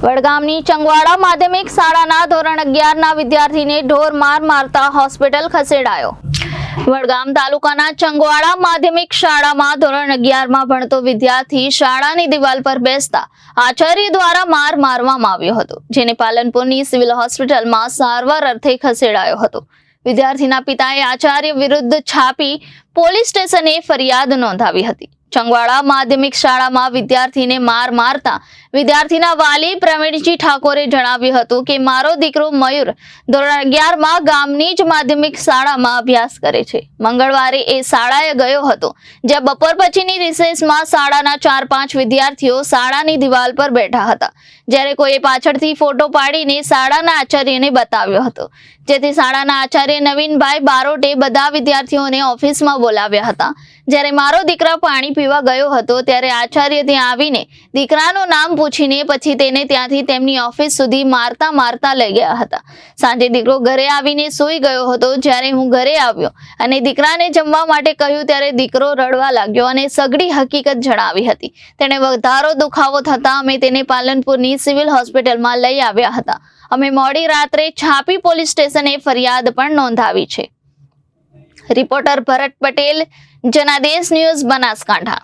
વડગામની ચંગવાડા માધ્યમિક શાળાના ધોરણ 11ના વિદ્યાર્થીને ઢોર માર મારતા હોસ્પિટલ ખસેડાયો। વડગામ તાલુકાના ચંગવાડા માધ્યમિક શાળામાં ધોરણ 11માં ભણતો વિદ્યાર્થી શાળાની દિવાલ પર બેસતા આચાર્ય દ્વારા માર મારવામાં આવ્યો હતો, જેને પાલનપુરની સિવિલ હોસ્પિટલમાં સારવાર અર્થે ખસેડાયો હતો। વિદ્યાર્થીના પિતાએ આચાર્ય વિરુદ્ધ છાપી પોલીસ સ્ટેશને ફરિયાદ નોંધાવી હતી। ચંગવાડા માધ્યમિક શાળામાં વિદ્યાર્થીને માર મારતા વિદ્યાર્થીના વાલી પ્રવીણજી ઠાકોરે જણાવ્યું હતું કે મારો દીકરો મયુર ધોરણ 11માં ગામની જ માધ્યમિક શાળામાં અભ્યાસ કરે છે। મંગળવારે એ શાળાએ ગયો હતો, જ્યાં બપોર પછીની રિસેસમાં શાળાના 4-5 વિદ્યાર્થીઓ શાળાની દિવાલ પર બેઠા હતા, જ્યારે કોઈએ પાછળથી ફોટો પાડીને શાળાના આચાર્યને બતાવ્યો હતો, જેથી શાળાના આચાર્ય નવીનભાઈ બારોટે બધા વિદ્યાર્થીઓને ઓફિસમાં બોલાવ્યા હતા। જ્યારે મારો દીકરો પાણી પીવા ગયો હતો ત્યારે આચાર્ય ત્યાં આવીને દીકરાનું નામ પૂછીને પછી તેને ત્યાંથી તેમની ઓફિસ સુધી મારતા લઈ ગયા હતા। સાંજે દીકરો ઘરે આવીને સૂઈ ગયો હતો। જ્યારે હું ઘરે આવ્યો અને દીકરાને જમવા માટે કહ્યું ત્યારે દીકરો રડવા લાગ્યો અને સઘળી હકીકત જણાવી હતી। તેણે વધારો દુખાવો થતા અમે તેને પાલનપુરની સિવિલ હોસ્પિટલમાં લઈ આવ્યા હતા। અમે મોડી રાત્રે છાપી પોલીસ સ્ટેશને ફરિયાદ પણ નોંધાવી છે। રિપોર્ટર ભરત પટેલ, જનાદેશ ન્યૂઝ, બનાસકાંઠા।